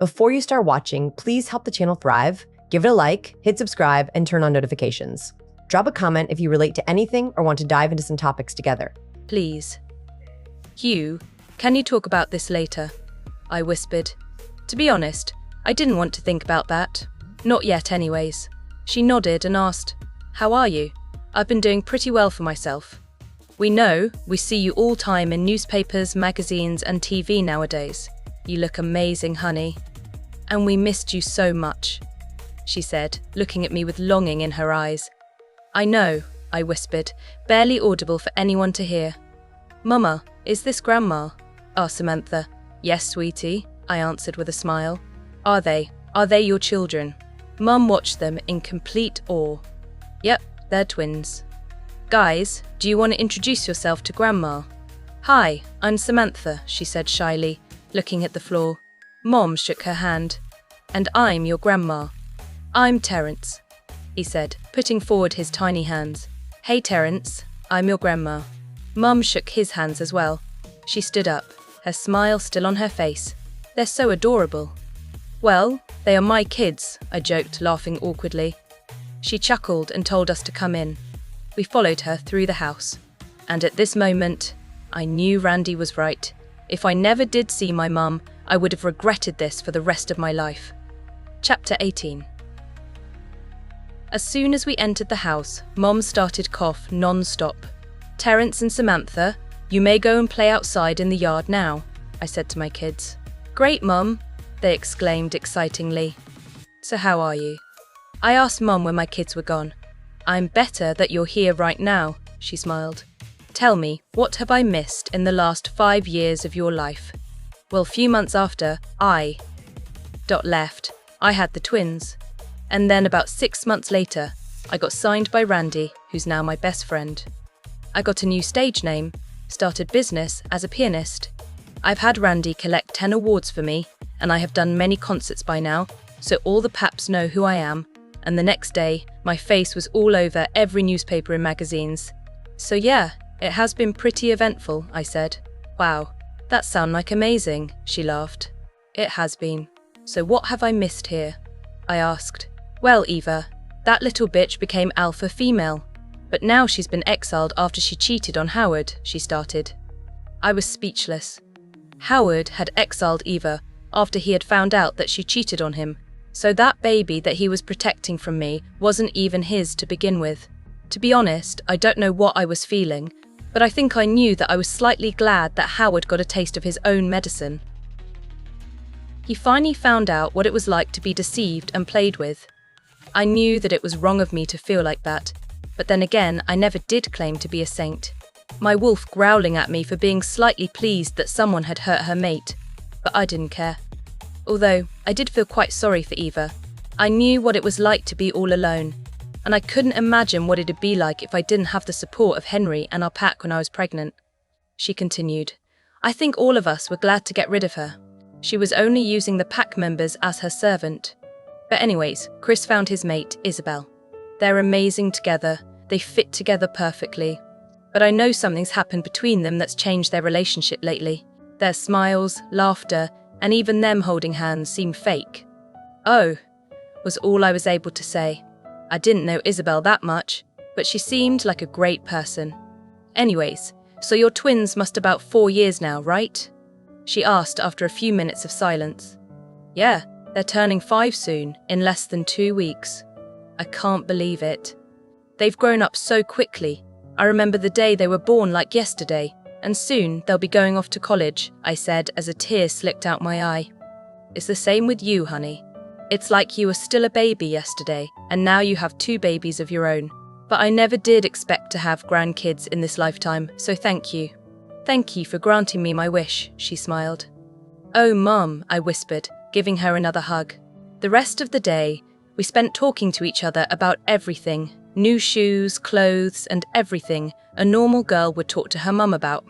Before you start watching, please help the channel thrive. Give it a like, hit subscribe, and turn on notifications. Drop a comment if you relate to anything or want to dive into some topics together. Please. Hugh, can you talk about this later? I whispered. To be honest, I didn't want to think about that. Not yet anyways. She nodded and asked, How are you? I've been doing pretty well for myself. We see you all time in newspapers, magazines, and TV nowadays. You look amazing, honey. And we missed you so much, she said, looking at me with longing in her eyes. I know, I whispered, barely audible for anyone to hear. Mama, is this Grandma? Asked Samantha. Yes, sweetie, I answered with a smile. Are they your children? Mum watched them in complete awe. Yep, they're twins. Guys, do you want to introduce yourself to Grandma? Hi, I'm Samantha, she said shyly, looking at the floor. Mom shook her hand. And I'm your Grandma. I'm Terence, he said, putting forward his tiny hands. Hey Terence, I'm your Grandma. Mum shook his hands as well. She stood up, her smile still on her face. They're so adorable. Well, they are my kids, I joked, laughing awkwardly. She chuckled and told us to come in. We followed her through the house. And at this moment, I knew Randy was right. If I never did see my mum, I would have regretted this for the rest of my life. Chapter 18. As soon as we entered the house, Mom started cough non-stop. Terence and Samantha, you may go and play outside in the yard now, I said to my kids. Great, Mum, they exclaimed excitingly. So how are you? I asked Mom when my kids were gone. I'm better that you're here right now, she smiled. Tell me, what have I missed in the last 5 years of your life? Well, few months after, I left, I had the twins. And then about 6 months later, I got signed by Randy, who's now my best friend. I got a new stage name, started business as a pianist. I've had Randy collect 10 awards for me, and I have done many concerts by now, so all the paps know who I am. And the next day, my face was all over every newspaper and magazines. So yeah, it has been pretty eventful, I said. Wow, that sounds like amazing, she laughed. It has been. So what have I missed here? I asked. Well, Eva, that little bitch became alpha female. But now she's been exiled after she cheated on Howard, she started. I was speechless. Howard had exiled Eva after he had found out that she cheated on him. So that baby that he was protecting from me wasn't even his to begin with. To be honest, I don't know what I was feeling, but I think I knew that I was slightly glad that Howard got a taste of his own medicine. He finally found out what it was like to be deceived and played with. I knew that it was wrong of me to feel like that, but then again, I never did claim to be a saint. My wolf growling at me for being slightly pleased that someone had hurt her mate, but I didn't care. Although, I did feel quite sorry for Eva. I knew what it was like to be all alone, and I couldn't imagine what it'd be like if I didn't have the support of Henry and our pack when I was pregnant. She continued, I think all of us were glad to get rid of her. She was only using the pack members as her servant. But anyways, Chris found his mate, Isabel. They're amazing together, they fit together perfectly. But I know something's happened between them that's changed their relationship lately. Their smiles, laughter, and even them holding hands seem fake. Oh, was all I was able to say. I didn't know Isabel that much, but she seemed like a great person. Anyways, so your twins must about 4 years now, right? She asked after a few minutes of silence. Yeah, they're turning 5 soon, in less than 2 weeks. I can't believe it. They've grown up so quickly. I remember the day they were born like yesterday. And soon they'll be going off to college, I said as a tear slipped out my eye. It's the same with you, honey. It's like you were still a baby yesterday, and now you have 2 babies of your own. But I never did expect to have grandkids in this lifetime, so thank you. Thank you for granting me my wish, she smiled. Oh, Mum, I whispered, giving her another hug. The rest of the day, we spent talking to each other about everything. New shoes, clothes, and everything a normal girl would talk to her mum about.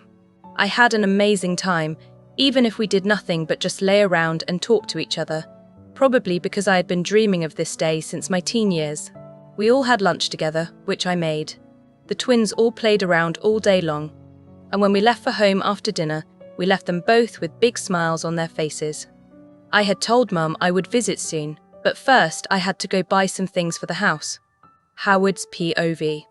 I had an amazing time, even if we did nothing but just lay around and talk to each other, probably because I had been dreaming of this day since my teen years. We all had lunch together, which I made. The twins all played around all day long, and when we left for home after dinner, we left them both with big smiles on their faces. I had told Mum I would visit soon, but first I had to go buy some things for the house. Howard's POV.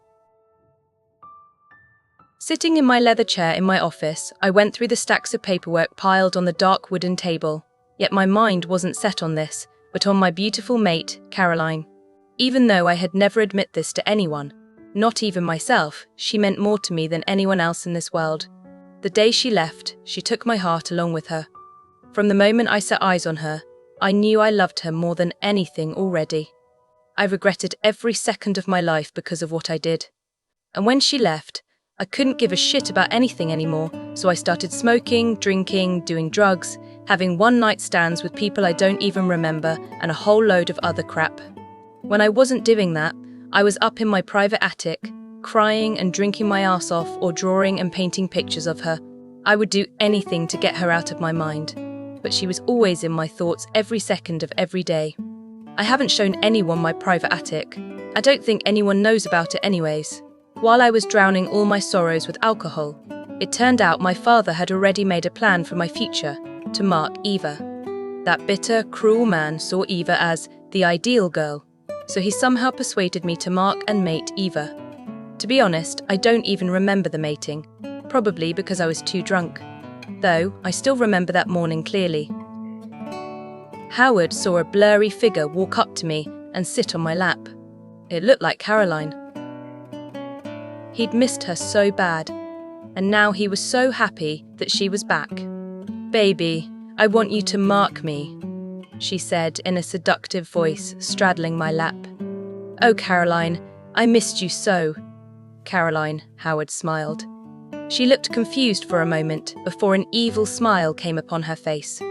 Sitting in my leather chair in my office, I went through the stacks of paperwork piled on the dark wooden table. Yet my mind wasn't set on this, but on my beautiful mate, Caroline. Even though I had never admit this to anyone, not even myself, she meant more to me than anyone else in this world. The day she left, she took my heart along with her. From the moment I set eyes on her, I knew I loved her more than anything already. I regretted every second of my life because of what I did. And when she left, I couldn't give a shit about anything anymore, so I started smoking, drinking, doing drugs, having one-night stands with people I don't even remember, and a whole load of other crap. When I wasn't doing that, I was up in my private attic, crying and drinking my ass off or drawing and painting pictures of her. I would do anything to get her out of my mind, but she was always in my thoughts every second of every day. I haven't shown anyone my private attic. I don't think anyone knows about it anyways. While I was drowning all my sorrows with alcohol, it turned out my father had already made a plan for my future, to mark Eva. That bitter, cruel man saw Eva as the ideal girl, so he somehow persuaded me to mark and mate Eva. To be honest, I don't even remember the mating, probably because I was too drunk. Though, I still remember that morning clearly. Howard saw a blurry figure walk up to me and sit on my lap. It looked like Caroline. He'd missed her so bad, and now he was so happy that she was back. "Baby, I want you to mark me," she said in a seductive voice, straddling my lap. "Oh, Caroline, I missed you so." "Caroline," Howard smiled. She looked confused for a moment before an evil smile came upon her face.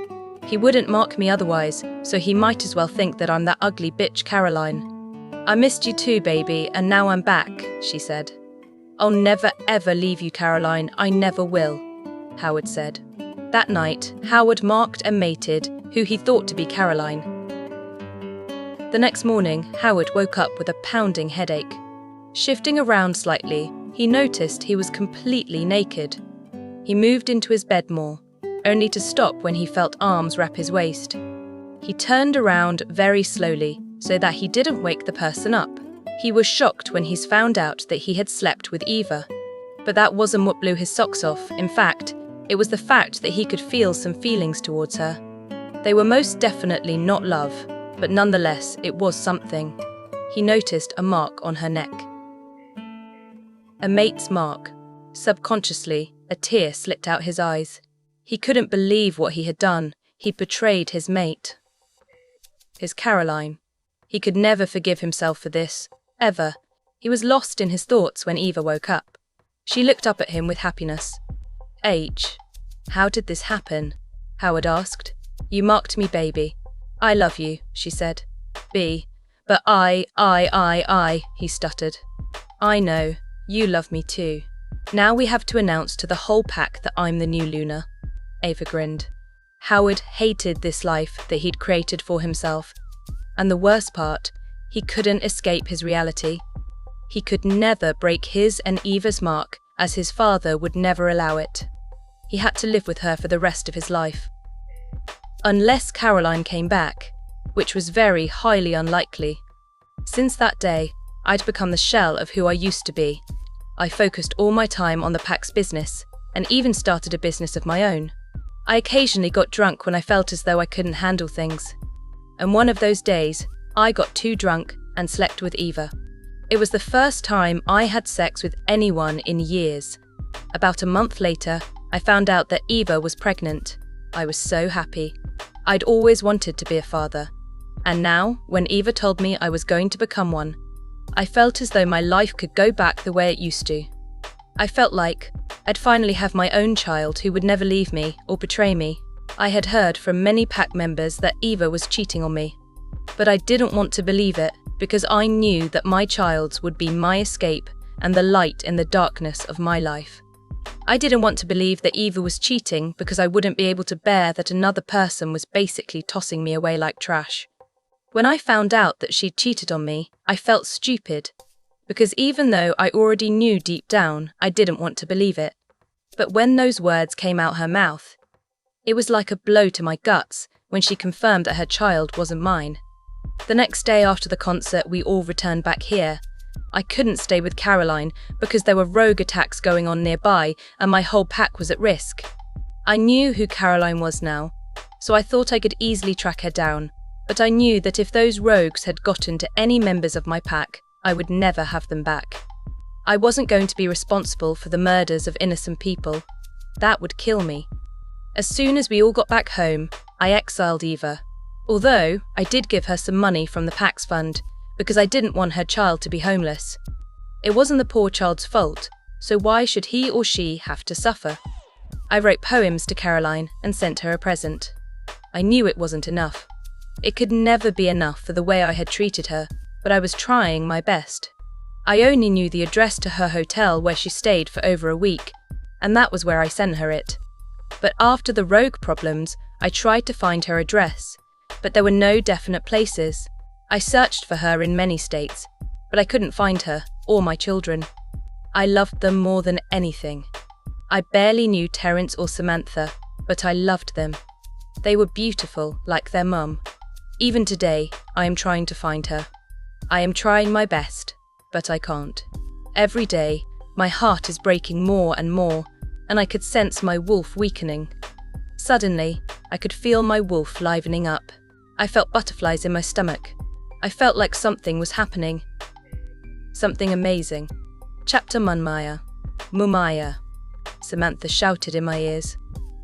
He wouldn't mark me otherwise, so he might as well think that I'm that ugly bitch Caroline. "I missed you too, baby, and now I'm back," she said. "I'll never ever leave you, Caroline, I never will," Howard said. That night, Howard marked and mated who he thought to be Caroline. The next morning, Howard woke up with a pounding headache. Shifting around slightly, he noticed he was completely naked. He moved into his bed more, only to stop when he felt arms wrap his waist. He turned around very slowly so that he didn't wake the person up. He was shocked when he found out that he had slept with Eva. But that wasn't what blew his socks off. In fact, it was the fact that he could feel some feelings towards her. They were most definitely not love, but nonetheless, it was something. He noticed a mark on her neck. A mate's mark. Subconsciously, a tear slipped out his eyes. He couldn't believe what he had done. He betrayed his mate. His Caroline. He could never forgive himself for this. Ever. He was lost in his thoughts when Eva woke up. She looked up at him with happiness. "H. How did this happen?" Howard asked. "You marked me, baby. I love you," she said. "B. But I, he stuttered. "I know. You love me too. Now we have to announce to the whole pack that I'm the new Luna." Ava grinned. Howard hated this life that he'd created for himself. And the worst part, he couldn't escape his reality. He could never break his and Eva's mark, as his father would never allow it. He had to live with her for the rest of his life. Unless Caroline came back, which was very highly unlikely. Since that day, I'd become the shell of who I used to be. I focused all my time on the pack's business, and even started a business of my own. I occasionally got drunk when I felt as though I couldn't handle things. And one of those days, I got too drunk and slept with Eva. It was the first time I had sex with anyone in years. About a month later, I found out that Eva was pregnant. I was so happy. I'd always wanted to be a father. And now, when Eva told me I was going to become one, I felt as though my life could go back the way it used to. I felt like I'd finally have my own child who would never leave me or betray me. I had heard from many pack members that Eva was cheating on me. But I didn't want to believe it because I knew that my child would be my escape and the light in the darkness of my life. I didn't want to believe that Eva was cheating because I wouldn't be able to bear that another person was basically tossing me away like trash. When I found out that she'd cheated on me, I felt stupid, because even though I already knew deep down, I didn't want to believe it. But when those words came out her mouth, it was like a blow to my guts, when she confirmed that her child wasn't mine. The next day after the concert, we all returned back here. I couldn't stay with Caroline because there were rogue attacks going on nearby and my whole pack was at risk. I knew who Caroline was now, so I thought I could easily track her down, but I knew that if those rogues had gotten to any members of my pack, I would never have them back. I wasn't going to be responsible for the murders of innocent people. That would kill me. As soon as we all got back home, I exiled Eva. Although I did give her some money from the Pax Fund, because I didn't want her child to be homeless. It wasn't the poor child's fault, so why should he or she have to suffer? I wrote poems to Caroline and sent her a present. I knew it wasn't enough. It could never be enough for the way I had treated her, but I was trying my best. I only knew the address to her hotel where she stayed for over a week, and that was where I sent her it. But after the rogue problems, I tried to find her address, but there were no definite places. I searched for her in many states, but I couldn't find her or my children. I loved them more than anything. I barely knew Terence or Samantha, but I loved them. They were beautiful, like their mum. Even today, I am trying to find her. I am trying my best, but I can't. Every day, my heart is breaking more and more, and I could sense my wolf weakening. Suddenly, I could feel my wolf livening up. I felt butterflies in my stomach. I felt like something was happening. Something amazing. Chapter Mumaya. Mumaya. Samantha shouted in my ears.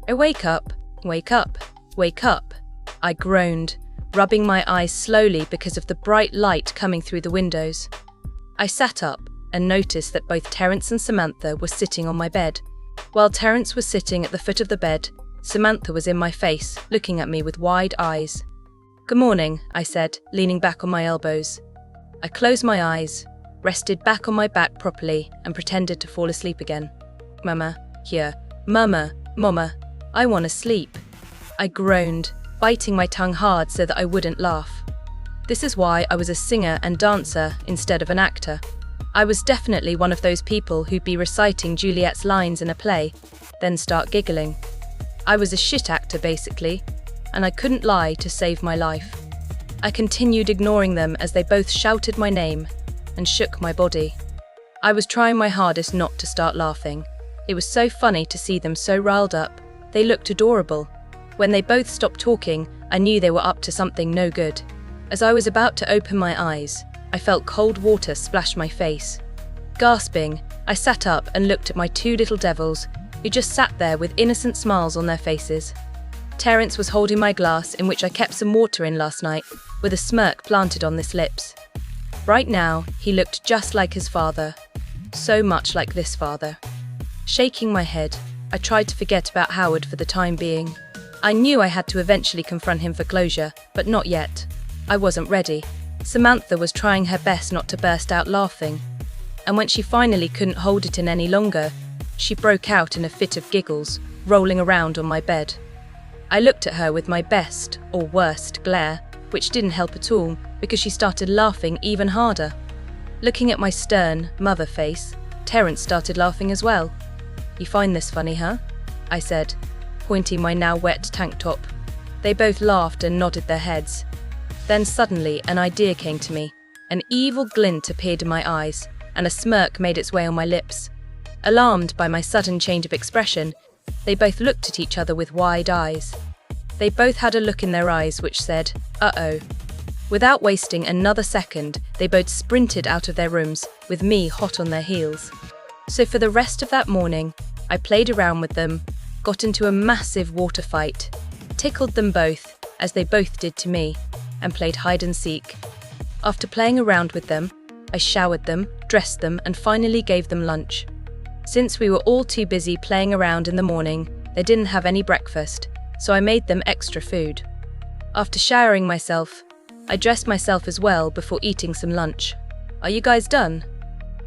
Wake up, wake up, wake up. I groaned, rubbing my eyes slowly because of the bright light coming through the windows. I sat up and noticed that both Terence and Samantha were sitting on my bed. While Terence was sitting at the foot of the bed, Samantha was in my face, looking at me with wide eyes. Good morning, I said, leaning back on my elbows. I closed my eyes, rested back on my back properly, and pretended to fall asleep again. Mama, here. Mama, I want to sleep. I groaned, biting my tongue hard so that I wouldn't laugh. This is why I was a singer and dancer instead of an actor. I was definitely one of those people who'd be reciting Juliet's lines in a play, then start giggling. I was a shit actor, basically, and I couldn't lie to save my life. I continued ignoring them as they both shouted my name and shook my body. I was trying my hardest not to start laughing. It was so funny to see them so riled up. They looked adorable. When they both stopped talking, I knew they were up to something no good. As I was about to open my eyes, I felt cold water splash my face. Gasping, I sat up and looked at my two little devils, who just sat there with innocent smiles on their faces. Terence was holding my glass in which I kept some water in last night, with a smirk planted on his lips. Right now, he looked just like his father. So much like this father. Shaking my head, I tried to forget about Howard for the time being. I knew I had to eventually confront him for closure, but not yet. I wasn't ready. Samantha was trying her best not to burst out laughing. And when she finally couldn't hold it in any longer, she broke out in a fit of giggles, rolling around on my bed. I looked at her with my best, or worst, glare, which didn't help at all because she started laughing even harder. Looking at my stern, mother face, Terence started laughing as well. You find this funny, huh? I said, pointing my now wet tank top. They both laughed and nodded their heads. Then suddenly an idea came to me. An evil glint appeared in my eyes, and a smirk made its way on my lips. Alarmed by my sudden change of expression, they both looked at each other with wide eyes. They both had a look in their eyes which said, uh-oh. Without wasting another second, they both sprinted out of their rooms, with me hot on their heels. So for the rest of that morning, I played around with them, got into a massive water fight, tickled them both, as they both did to me, and played hide and seek. After playing around with them, I showered them, dressed them, and finally gave them lunch. Since we were all too busy playing around in the morning, they didn't have any breakfast, so I made them extra food. After showering myself, I dressed myself as well before eating some lunch. Are you guys done?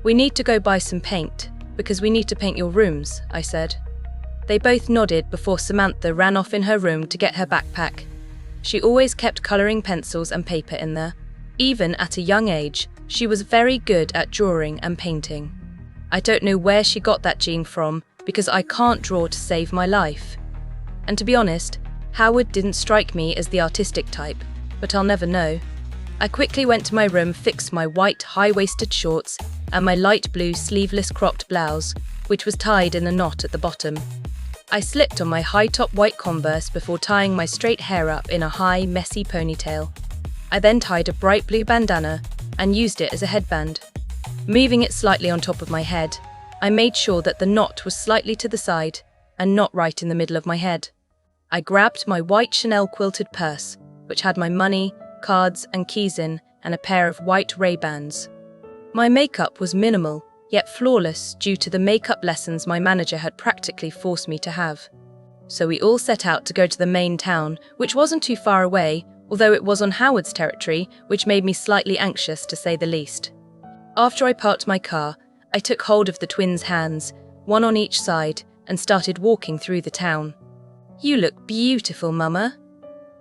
We need to go buy some paint, because we need to paint your rooms, I said. They both nodded before Samantha ran off in her room to get her backpack. She always kept colouring pencils and paper in there. Even at a young age, she was very good at drawing and painting. I don't know where she got that gene from, because I can't draw to save my life. And to be honest, Howard didn't strike me as the artistic type, but I'll never know. I quickly went to my room, fixed my white high-waisted shorts and my light blue sleeveless cropped blouse, which was tied in a knot at the bottom. I slipped on my high-top white Converse before tying my straight hair up in a high, messy ponytail. I then tied a bright blue bandana and used it as a headband. Moving it slightly on top of my head, I made sure that the knot was slightly to the side and not right in the middle of my head. I grabbed my white Chanel quilted purse, which had my money, cards and keys in, and a pair of white Ray-Bans. My makeup was minimal, yet flawless due to the makeup lessons my manager had practically forced me to have. So we all set out to go to the main town, which wasn't too far away, although it was on Howard's territory, which made me slightly anxious to say the least. After I parked my car, I took hold of the twins' hands, one on each side, and started walking through the town. "You look beautiful, Mama,"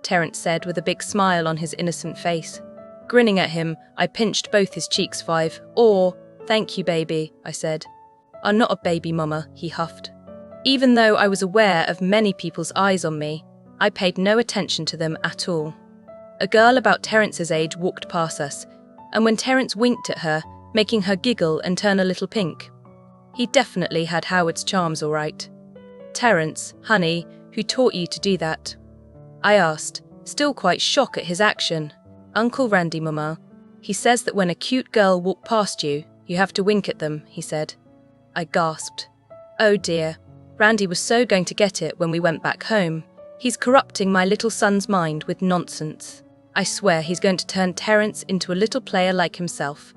Terence said with a big smile on his innocent face. Grinning at him, I pinched both his cheeks 5. "Thank you, baby," I said. "I'm not a baby, Mama," he huffed. Even though I was aware of many people's eyes on me, I paid no attention to them at all. A girl about Terence's age walked past us, and when Terence winked at her, making her giggle and turn a little pink. He definitely had Howard's charms all right. "Terence, honey, who taught you to do that?" I asked, still quite shocked at his action. "Uncle Randy, Mama. He says that when a cute girl walks past you, you have to wink at them," he said. I gasped. Oh dear, Randy was so going to get it when we went back home. He's corrupting my little son's mind with nonsense. I swear he's going to turn Terence into a little player like himself.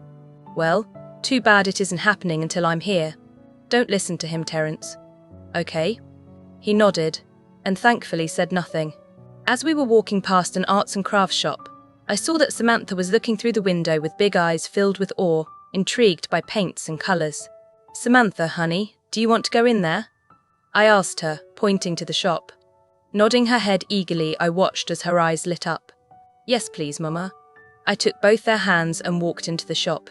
Well, too bad it isn't happening until I'm here. Don't listen to him, Terence. Okay? He nodded, and thankfully said nothing. As we were walking past an arts and crafts shop, I saw that Samantha was looking through the window with big eyes filled with awe, intrigued by paints and colours. "Samantha, honey, do you want to go in there?" I asked her, pointing to the shop. Nodding her head eagerly, I watched as her eyes lit up. "Yes, please, Mama." I took both their hands and walked into the shop.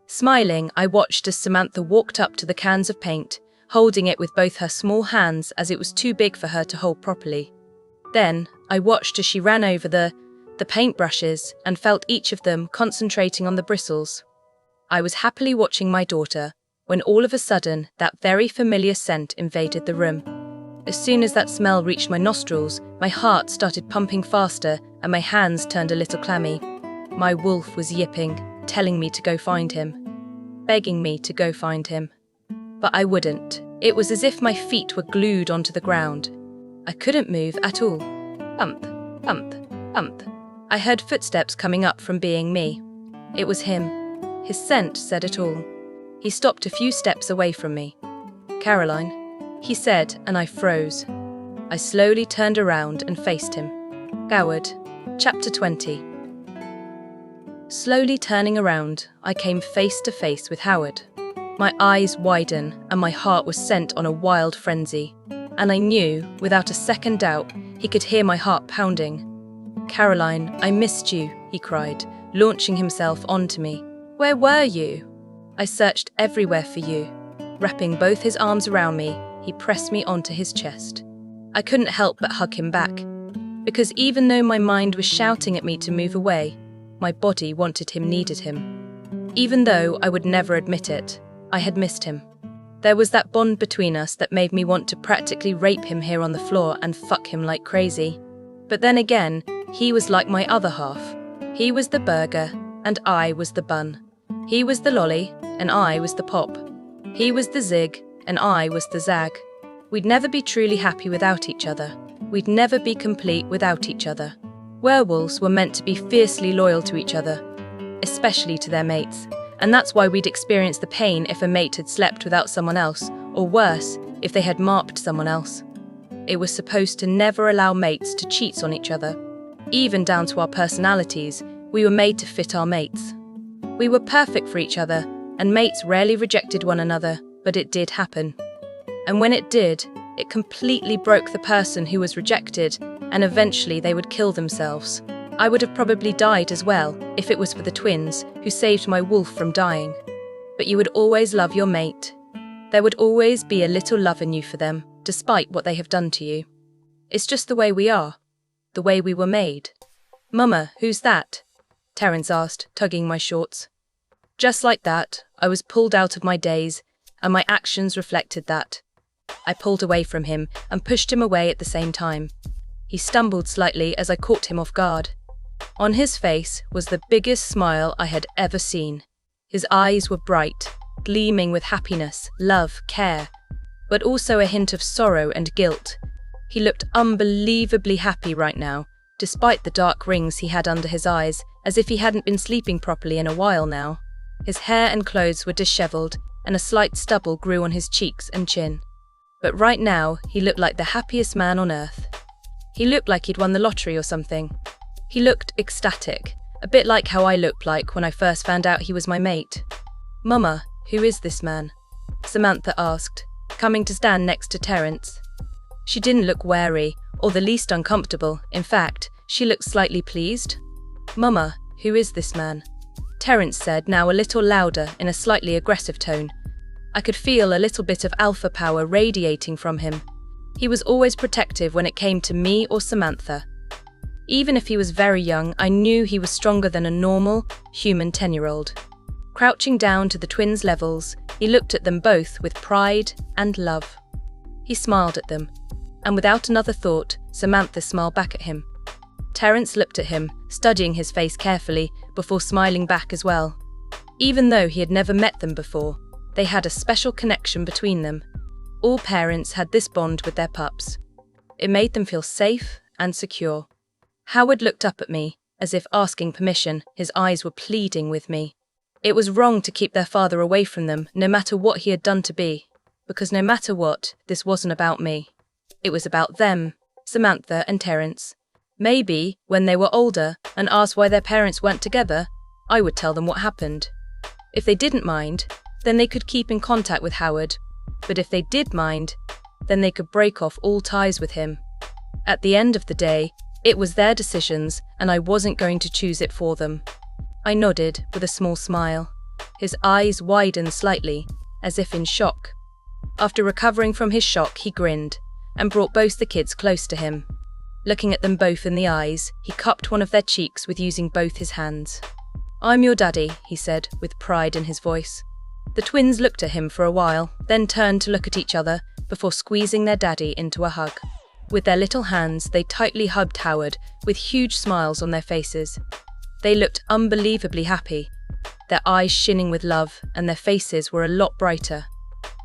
Smiling, I watched as Samantha walked up to the cans of paint, holding it with both her small hands as it was too big for her to hold properly. Then, I watched as she ran over the paintbrushes and felt each of them concentrating on the bristles. I was happily watching my daughter when all of a sudden that very familiar scent invaded the room. As soon as that smell reached my nostrils, my heart started pumping faster and my hands turned a little clammy. My wolf was yipping, telling me to go find him, begging me to go find him. But I wouldn't. It was as if my feet were glued onto the ground. I couldn't move at all. Bump, bump, bump. I heard footsteps coming up from being me. It was him. His scent said it all. He stopped a few steps away from me. "Caroline," he said, and I froze. I slowly turned around and faced him. Howard, Chapter 20. Slowly turning around, I came face to face with Howard. My eyes widened and my heart was sent on a wild frenzy. And I knew, without a second doubt, he could hear my heart pounding. "Caroline, I missed you," he cried, launching himself onto me. "Where were you?" I searched everywhere for you. Wrapping both his arms around me, he pressed me onto his chest. I couldn't help but hug him back, because even though my mind was shouting at me to move away, my body wanted him, needed him. Even though I would never admit it, I had missed him. There was that bond between us that made me want to practically rape him here on the floor and fuck him like crazy. But then again, he was like my other half. He was the burger, and I was the bun. He was the lolly, and I was the pop. He was the zig, and I was the zag. We'd never be truly happy without each other. We'd never be complete without each other. Werewolves were meant to be fiercely loyal to each other, especially to their mates, and that's why we'd experience the pain if a mate had slept without someone else, or worse, if they had marked someone else. It was supposed to never allow mates to cheat on each other. Even down to our personalities, we were made to fit our mates. We were perfect for each other, and mates rarely rejected one another, but it did happen. And when it did, it completely broke the person who was rejected, and eventually they would kill themselves. I would have probably died as well, if it was for the twins, who saved my wolf from dying. But you would always love your mate. There would always be a little love in you for them, despite what they have done to you. It's just the way we are. the way we were made. "Mama, who's that?" Terence asked, tugging my shorts. Just like that, I was pulled out of my daze, and my actions reflected that. I pulled away from him and pushed him away at the same time. He stumbled slightly as I caught him off guard. On his face was the biggest smile I had ever seen. His eyes were bright, gleaming with happiness, love, care, but also a hint of sorrow and guilt. He looked unbelievably happy right now, despite the dark rings he had under his eyes, as if he hadn't been sleeping properly in a while now. His hair and clothes were disheveled, and a slight stubble grew on his cheeks and chin. But right now, he looked like the happiest man on earth. He looked like he'd won the lottery or something. He looked ecstatic, a bit like how I looked like when I first found out he was my mate. "Mama, who is this man?" Samantha asked, coming to stand next to Terence. She didn't look wary, or the least uncomfortable. In fact, she looked slightly pleased. "Mama, who is this man?" Terence said, now a little louder in a slightly aggressive tone. I could feel a little bit of alpha power radiating from him. He was always protective when it came to me or Samantha. Even if he was very young, I knew he was stronger than a normal, human 10-year-old. Crouching down to the twins' levels, he looked at them both with pride and love. He smiled at them, and without another thought, Samantha smiled back at him. Terence looked at him, studying his face carefully, before smiling back as well. Even though he had never met them before, they had a special connection between them. All parents had this bond with their pups. It made them feel safe and secure. Howard looked up at me, as if asking permission. His eyes were pleading with me. It was wrong to keep their father away from them, no matter what he had done to be. Because no matter what, this wasn't about me. It was about them, Samantha and Terence. Maybe, when they were older and asked why their parents weren't together, I would tell them what happened. If they didn't mind, then they could keep in contact with Howard. But if they did mind, then they could break off all ties with him. At the end of the day, it was their decisions, and I wasn't going to choose it for them. I nodded with a small smile. His eyes widened slightly, as if in shock. After recovering from his shock, he grinned, and brought both the kids close to him. Looking at them both in the eyes, he cupped one of their cheeks with using both his hands. "I'm your daddy," he said, with pride in his voice. The twins looked at him for a while, then turned to look at each other, before squeezing their daddy into a hug. With their little hands, they tightly hugged Howard, with huge smiles on their faces. They looked unbelievably happy, their eyes shining with love, and their faces were a lot brighter.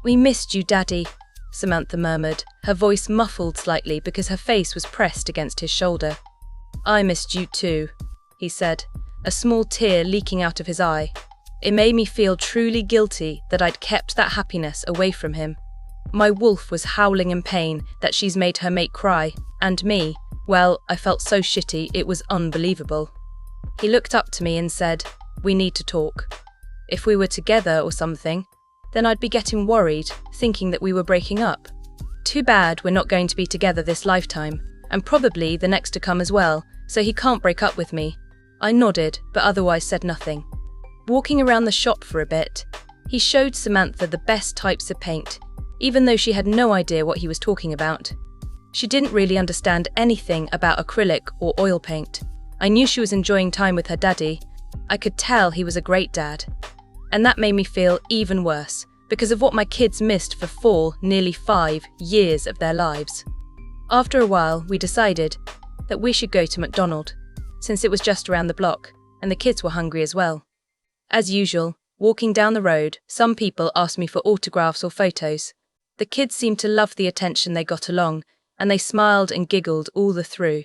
"We missed you, Daddy," Samantha murmured, her voice muffled slightly because her face was pressed against his shoulder. "I missed you too," he said, a small tear leaking out of his eye. It made me feel truly guilty that I'd kept that happiness away from him. My wolf was howling in pain that she's made her mate cry, and me, well, I felt so shitty it was unbelievable. He looked up to me and said, "We need to talk. If we were together or something, then I'd be getting worried, thinking that we were breaking up. Too bad we're not going to be together this lifetime, and probably the next to come as well, so he can't break up with me." I nodded, but otherwise said nothing. Walking around the shop for a bit, he showed Samantha the best types of paint, even though she had no idea what he was talking about. She didn't really understand anything about acrylic or oil paint. I knew she was enjoying time with her daddy. I could tell he was a great dad. And that made me feel even worse, because of what my kids missed for 4, nearly 5 years of their lives. After a while, we decided that we should go to McDonald's, since it was just around the block, and the kids were hungry as well. As usual, walking down the road, some people asked me for autographs or photos. The kids seemed to love the attention they got along, and they smiled and giggled all the through.